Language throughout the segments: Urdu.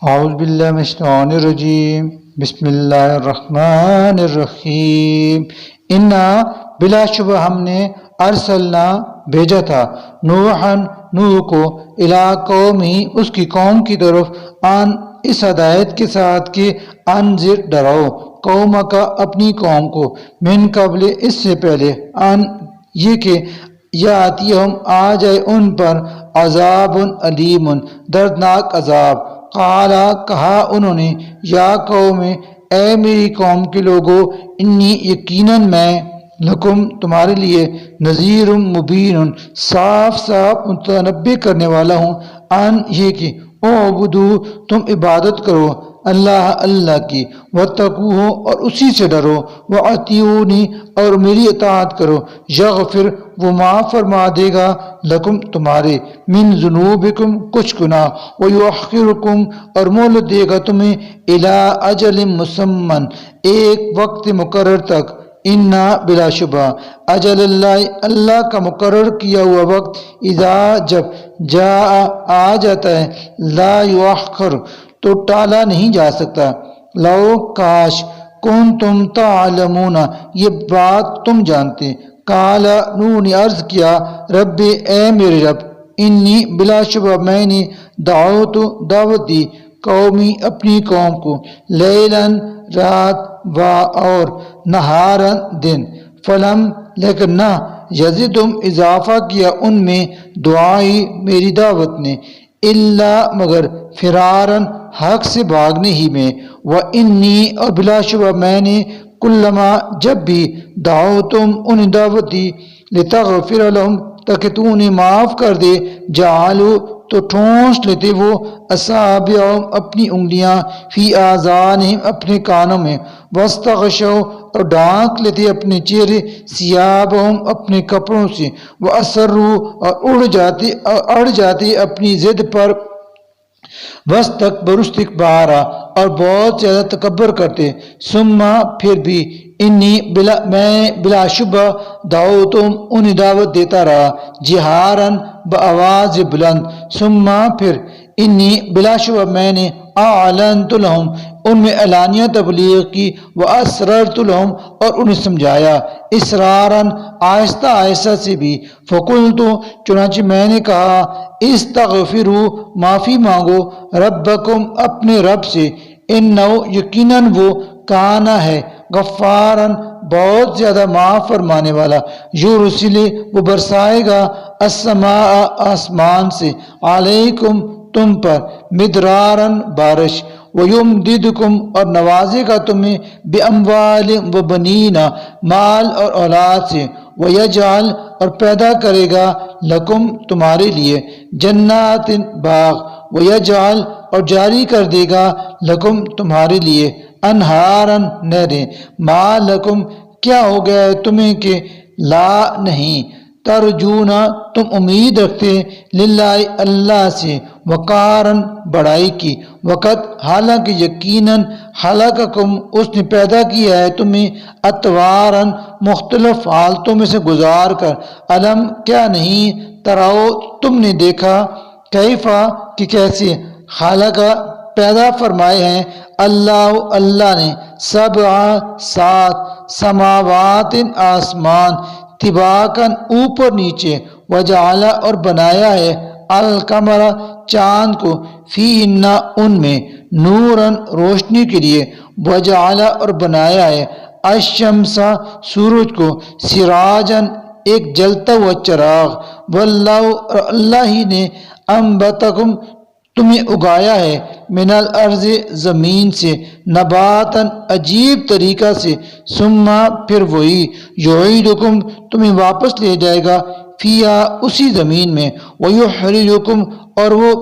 اعوذ باللہ من الشیطان الرجیم بسم اللہ الرحمن الرحیم انا بلا شبہ ہم نے ارسلنا بھیجا تھا نوح کو الی قومی اس کی قوم کی طرف ان اس ہدایت کے ساتھ کہ انذر ڈراؤ قوم کا اپنی قوم کو من قبل اس سے پہلے ان یہ کہ یاتیہم آ جائے ان پر عذاب علیم دردناک عذاب قالا کہا انہوں نے یا قوم اے میری قوم کے لوگوں انی یقیناً میں لکم تمہارے لیے نذیر مبین صاف صاف متنبع کرنے والا ہوں ان یہ کہ اعبدو تم عبادت کرو اللہ کی واتقوہ اور اسی سے ڈرو واطیعونی اور میری اطاعت کرو یغفر وہ معاف فرما دے گا لکم تمہارے من ذنوبکم کچھ گناہ ویؤخرکم اور مہلت دے گا تمہیں الی اجل مسمى ایک وقت مقرر تک انا بلا شبہ اجل اللہ کا مقرر کیا ہوا وقت اذا جب جاء آ جاتا ہے لا یؤخر تو ٹالا نہیں جا سکتا لو کاش کنتم تعلمون یہ بات تم جانتے قال نوح نے عرض کیا رب اے میرے رب انی بلا شبہ میں نے دعوت دی قومی اپنی قوم کو لیلاً رات و اور نہاراً دن فلم لیکن نہ یزدہم اضافہ کیا ان میں دعائی میری دعوت نے اللہ مگر فراراً حق سے بھاگنے ہی میں وانی اور بلا شبہ میں نے کلما جب بھی دعوتم انہیں دعوت دی لتغفر لہم تاکہ تو انہیں معاف کر دے جعلوا تو ٹھونس لیتے وہ اصابعہم اپنی انگلیاں فی آذانہم اپنے کانوں میں واستغشوا اور ڈھانک لیتے اپنے چہرے ثیابہم اپنے کپڑوں سے واسروا اور اڑ جاتے اپنی ضد پر واستکبروا استکبارا اور بہت زیادہ تکبر کرتے ثم پھر بھی میں بلا شبہ دعوتم انہیں دعوت دیتا رہا جہاراً بآواز بلند ثم پھر انی بلا شبہ میں نے اعلنت لہم ان میں علانیہ تبلیغ کی واسررت لہم اور انہیں سمجھایا اسراراً آہستہ آہستہ سے بھی فقلت چنانچہ میں نے کہا استغفروا معافی مانگو ربکم اپنے رب سے انہو یقیناً وہ کانا ہے غفاراً بہت زیادہ معاف فرمانے والا یرسل وہ برسائے گا السماء آسمان سے علیکم تم پر مدراراً بارش ویمددکم اور نوازے گا تمہیں باموال و بنین مال اور اولاد سے ویجعل اور پیدا کرے گا لکم تمہارے لیے جنات باغ ویجعل اور جاری کر دے گا لکم تمہارے لیے انہاراً نہریں ما لکم کیا ہو گیا ہے تمہیں کہ لا نہیں ترجون تم امید رکھتے للہ اللہ سے وقاراً بڑائی کی وقت حالانکہ یقیناً خلقکم اس نے پیدا کیا ہے تمہیں اطواراً مختلف حالتوں میں سے گزار کر علم کیا نہیں تراؤ تم نے دیکھا کیفا کہ کیسے خالق پیدا فرمائے ہیں اللہ نے سبع سات سماوات آسمان طباقاً اوپر نیچے وجعل اور بنایا ہے القمر چاند کو فیہن ان میں نوراً روشنی کے لیے وجعل اور بنایا ہے الشمس سورج کو سراجاً ایک جلتا ہوا چراغ واللہ اور اللہ ہی نے انبتکم تمہیں اگایا ہے من الارض زمین سے نباتاً عجیب طریقہ سے ثم پھر وہی یعیدکم تمہیں واپس لے جائے گا فیہا اسی زمین میں ویحرجکم اور وہ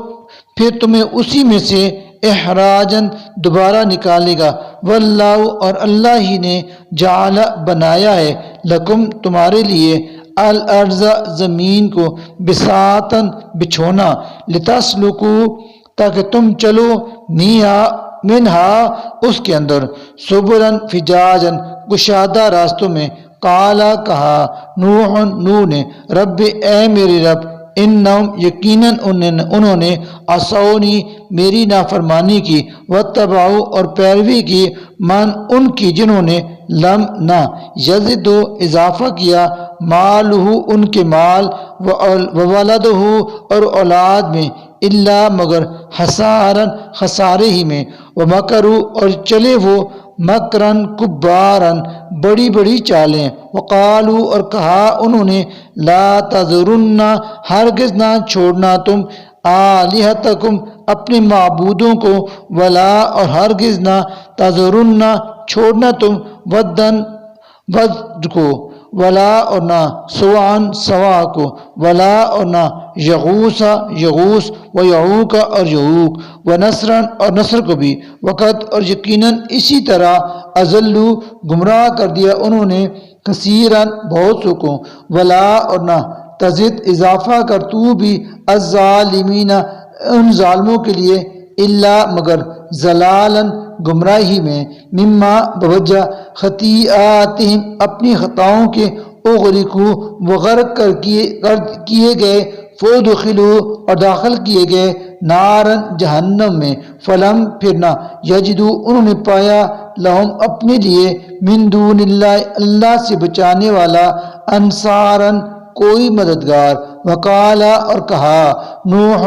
پھر تمہیں اسی میں سے احراجاً دوبارہ نکالے گا واللہ اور اللہ ہی نے جعل بنایا ہے لکم تمہارے لیے الارض زمین کو بساطاً بچھونا لتسلکو تاکہ تم چلو منہا اس کے اندر سبلاً فجاجاً کشادہ راستوں میں قالا کہا نوح نے رب اے میرے رب انہم یقیناً انہوں نے عصونی میری نافرمانی کی، واتبعوا اور پیروی کی من ان کی جنہوں نے لم نہ یزد اضافہ کیا مالہ ان کے مال وولدہ اور اولاد میں الا مگر حسارن خسارے ہی میں، ومکروا اور چلے وہ مکرن کبارن بڑی بڑی چالیں، وقالو اور کہا انہوں نے لا تذرن ہرگز نہ چھوڑنا تم آلہتکم اپنے معبودوں کو، ولا اور ہرگز نہ تذرن چھوڑنا تم ودن ود کو، ولا اور نہ سوان سوا کو، ولا اور نہ یغوس یغوس و یعوق اور یعوق و نصرن اور نصر کو بھی، وقت اور یقیناً اسی طرح اضلوا گمراہ کر دیا انہوں نے کثیرن بہت سو کو، ولا اور نہ تزد اضافہ کر تو بھی الظالمین ان ظالموں کے لیے الا مگر ضلالن گمراہی میں، مما بوجہ خطیئاتہم اپنی خطاؤں کے، اغرقوا وہ غرق کر کیے گئے، فادخلوا اور داخل کیے گئے نارن جہنم میں، فلم پھر نہ یجدوا انہوں نے پایا لہم اپنے لیے من دون اللہ اللہ سے بچانے والا انصارن کوئی مددگار، وقالا اور کہا نوح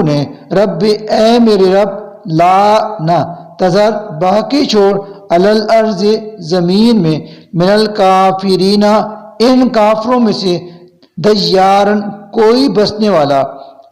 نے رب اے میرے رب لا نہ تذر باقی چھوڑ علی الارض زمین میں من الکافرین ان کافروں میں سے دیارن کوئی بسنے والا،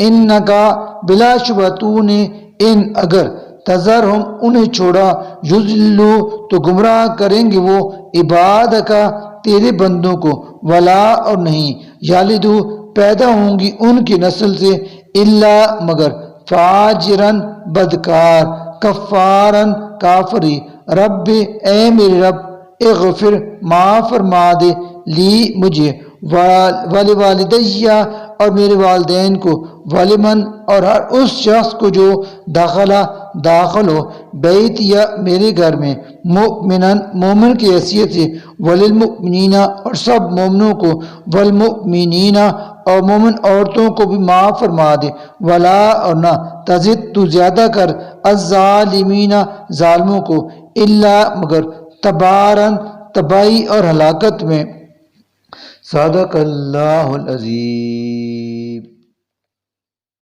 انکا بلا شبہ تو نے ان اگر تذرہم انہیں چھوڑا یضلوا تو گمراہ کریں گے وہ عبادکا تیرے بندوں کو، ولا اور نہیں یالدو پیدا ہوں گی ان کی نسل سے الا مگر فاجرن بدکار کفارن کافری، رب اے میرے رب اغفر معاف فرما دے لی مجھے والوالدیہ اور میرے والدین کو، ولمن اور ہر اس شخص کو جو داخل ہو بیت یا میرے گھر میں مؤمنن مومن کی حیثیت سے، وللمؤمنین اور سب مومنوں کو، والمؤمنین اور مومن عورتوں کو بھی معاف فرما دے، ولا اور نہ تزد تو زیادہ کر الظالمین ظالموں کو الا مگر تبارن تباہی اور ہلاکت میں۔ صدق اللہ العظیم۔